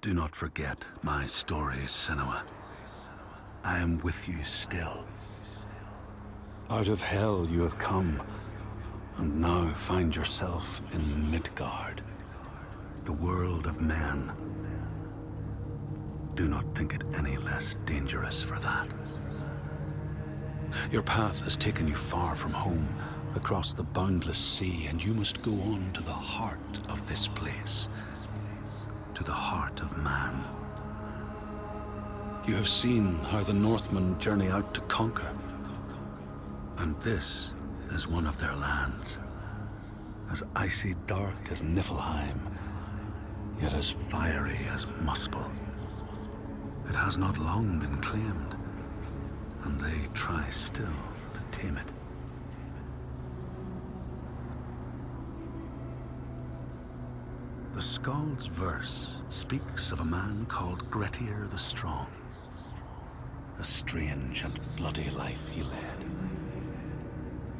Do not forget my stories, Senua. I am with you still. Out of hell you have come, and now find yourself in Midgard, the world of men. Do not think it any less dangerous for that. Your path has taken you far from home, across the boundless sea, and you must go on to the heart of this place, to the heart of man. You have seen how the Northmen journey out to conquer, and this is one of their lands, as icy dark as Niflheim, yet as fiery as Muspel. It has not long been claimed, and they try still to tame it. The Skald's verse speaks of a man called Grettir the Strong. A strange and bloody life he led.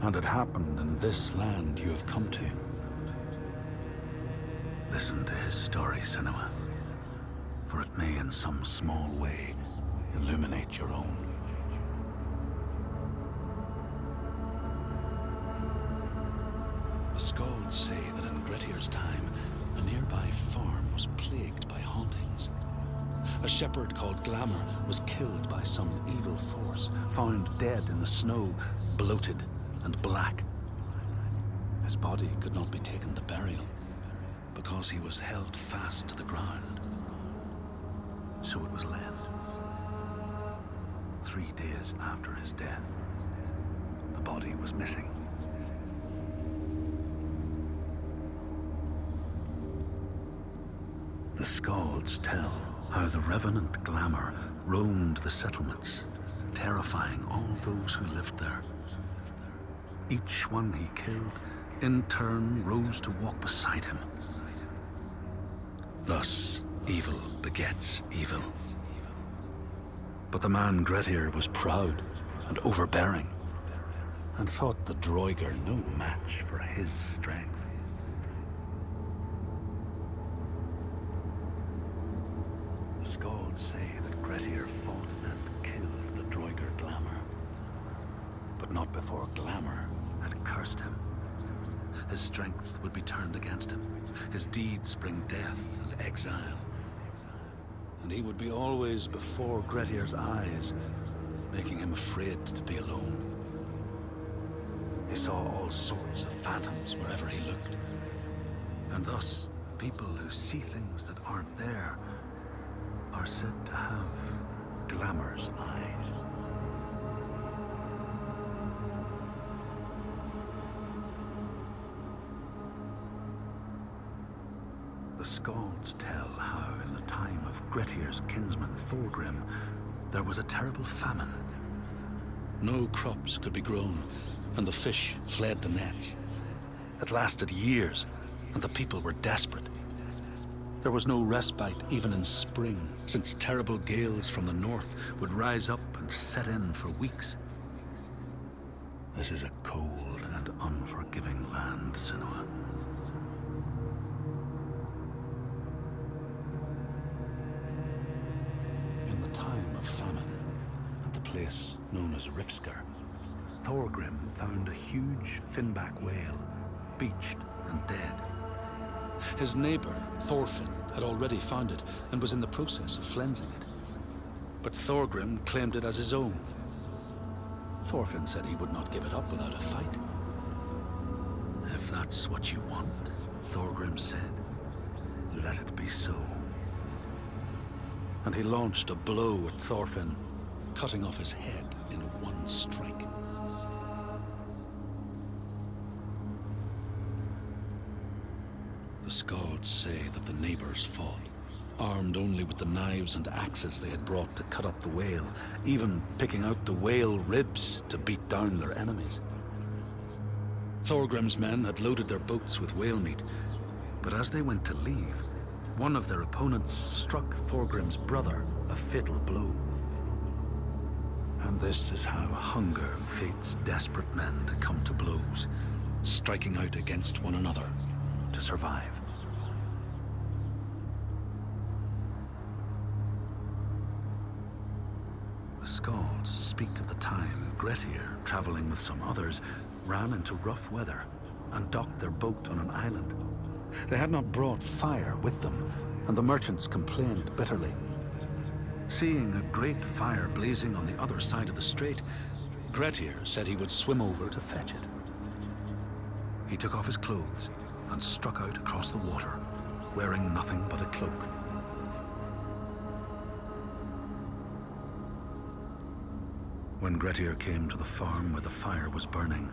And it happened in this land you have come to. Listen to his story, Senua, for it may in some small way illuminate your own. The Skalds say that in Grettir's time, a nearby farm was plagued by hauntings. A shepherd called Glamour was killed by some evil force, found dead in the snow, bloated and black. His body could not be taken to burial, because he was held fast to the ground. So it was left. 3 days after his death, the body was missing. The Skalds tell how the revenant Glamour roamed the settlements, terrifying all those who lived there. Each one he killed, in turn, rose to walk beside him. Thus, evil begets evil. But the man Grettir was proud and overbearing, and thought the Droiger no match for his strength. The Skalds say that Grettir fought and killed the Droiger Glamour, but not before Glamour had cursed him. His strength would be turned against him, his deeds bring death and exile, and he would be always before Grettir's eyes, making him afraid to be alone. He saw all sorts of phantoms wherever he looked, and thus people who see things that aren't there are said to have Glamour's eyes. The Skalds tell how in the time of Grettir's kinsman Thorgrim, there was a terrible famine. No crops could be grown, and the fish fled the nets. It lasted years, and the people were desperate. There was no respite even in spring, since terrible gales from the north would rise up and set in for weeks. This is a cold and unforgiving land, Senua. In the time of famine, at the place known as Rifskar, Thorgrim found a huge finback whale, beached and dead. His neighbor, Thorfinn, had already found it and was in the process of flensing it. But Thorgrim claimed it as his own. Thorfinn said he would not give it up without a fight. If that's what you want, Thorgrim said, let it be so. And he launched a blow at Thorfinn, cutting off his head in one strike. The Skalds say that the neighbors fought, armed only with the knives and axes they had brought to cut up the whale, even picking out the whale ribs to beat down their enemies. Thorgrim's men had loaded their boats with whale meat, but as they went to leave, one of their opponents struck Thorgrim's brother a fatal blow. And this is how hunger fates desperate men to come to blows, striking out against one another to survive. The Skalds speak of the time Grettir, traveling with some others, ran into rough weather and docked their boat on an island. They had not brought fire with them, and the merchants complained bitterly. Seeing a great fire blazing on the other side of the strait, Grettir said he would swim over to fetch it. He took off his clothes and struck out across the water, wearing nothing but a cloak. When Grettir came to the farm where the fire was burning,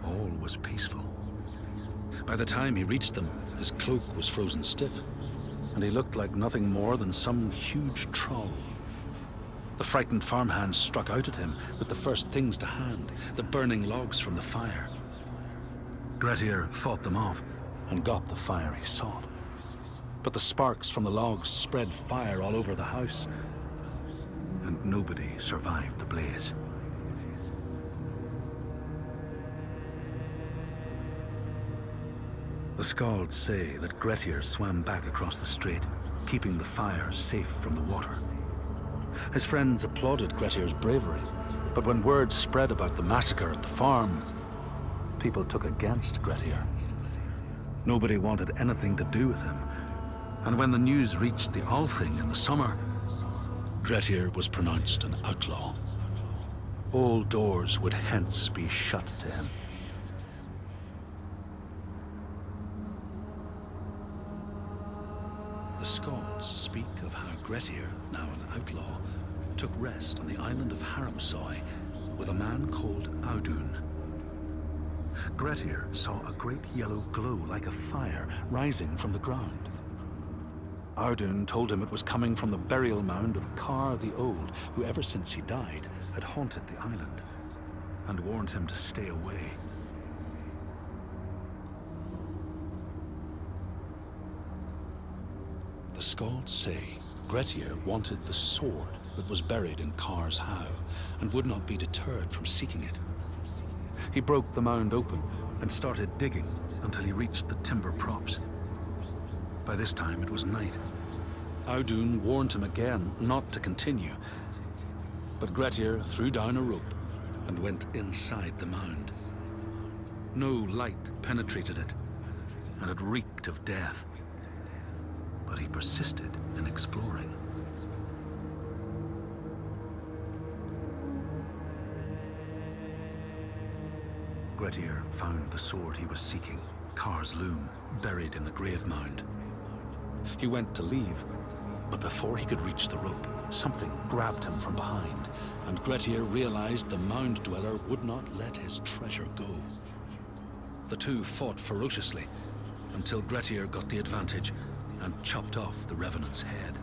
all was peaceful. By the time he reached them, his cloak was frozen stiff, and he looked like nothing more than some huge troll. The frightened farmhands struck out at him with the first things to hand, the burning logs from the fire. Grettir fought them off and got the fire he sought. But the sparks from the logs spread fire all over the house, and nobody survived the blaze. The Skalds say that Grettir swam back across the strait, keeping the fire safe from the water. His friends applauded Grettir's bravery, but when word spread about the massacre at the farm, people took against Grettir. Nobody wanted anything to do with him, and when the news reached the Althing in the summer, Grettir was pronounced an outlaw. All doors would hence be shut to him. The Skalds speak of how Grettir, now an outlaw, took rest on the island of Haramsoy with a man called Audun. Grettir saw a great yellow glow like a fire rising from the ground. Audun told him it was coming from the burial mound of Kar the Old, who ever since he died had haunted the island, and warned him to stay away. The Skalds say Grettir wanted the sword that was buried in Kar's howe, and would not be deterred from seeking it. He broke the mound open and started digging until he reached the timber props. By this time it was night. Audun warned him again not to continue, but Grettir threw down a rope and went inside the mound. No light penetrated it, and it reeked of death. But he persisted in exploring. Grettir found the sword he was seeking, Kar's loom, buried in the grave mound. He went to leave, but before he could reach the rope, something grabbed him from behind, and Grettir realized the mound dweller would not let his treasure go. The two fought ferociously until Grettir got the advantage and chopped off the revenant's head.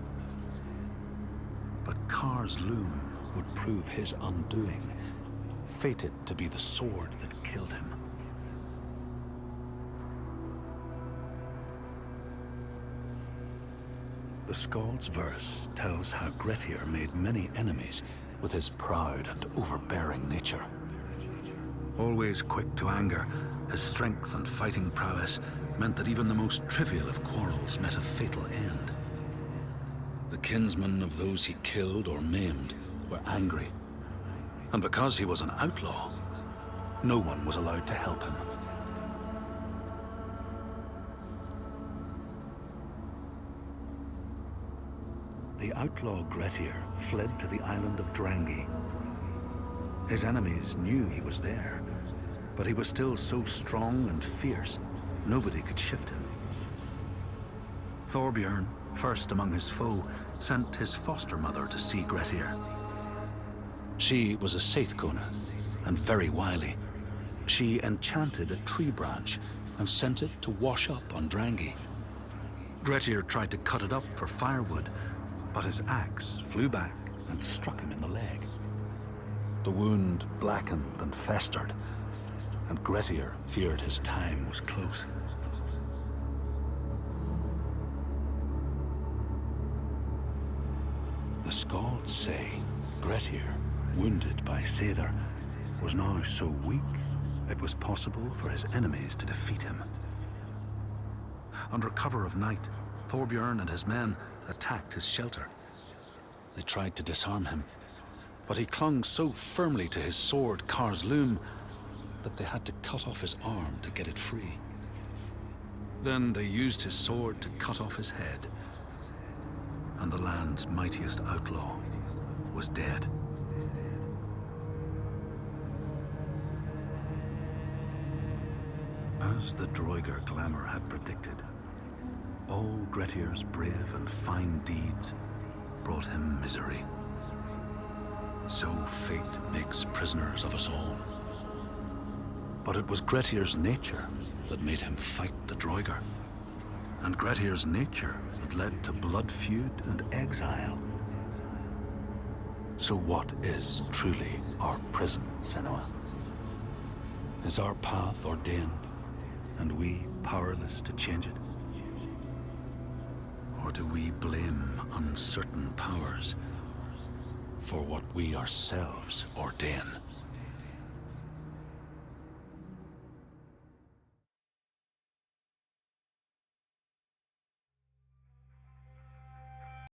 But Kar's loom would prove his undoing, fated to be the sword that killed him. The Skald's verse tells how Grettir made many enemies with his proud and overbearing nature. Always quick to anger, his strength and fighting prowess meant that even the most trivial of quarrels met a fatal end. The kinsmen of those he killed or maimed were angry, and because he was an outlaw, no one was allowed to help him. The outlaw Grettir fled to the island of Drangi. His enemies knew he was there, but he was still so strong and fierce, nobody could shift him. Thorbjorn, first among his foe, sent his foster mother to see Grettir. She was a Seithkona and very wily. She enchanted a tree branch and sent it to wash up on Drangi. Grettir tried to cut it up for firewood, but his axe flew back and struck him in the leg. The wound blackened and festered, and Grettir feared his time was close. The Skalds say Grettir, wounded by Seithr, was now so weak it was possible for his enemies to defeat him. Under cover of night, Thorbjorn and his men attacked his shelter. They tried to disarm him, But he clung so firmly to his sword, Kar's loom, that they had to cut off his arm to get it free. Then they used his sword to cut off his head, and the land's mightiest outlaw was dead. As the Droigar glamour had predicted, all Grettir's brave and fine deeds brought him misery. So fate makes prisoners of us all. But it was Grettir's nature that made him fight the Droigar, and Grettir's nature that led to blood feud and exile. So what is truly our prison, Senua? Is our path ordained, and we powerless to change it? Or do we blame uncertain powers for what we ourselves ordain?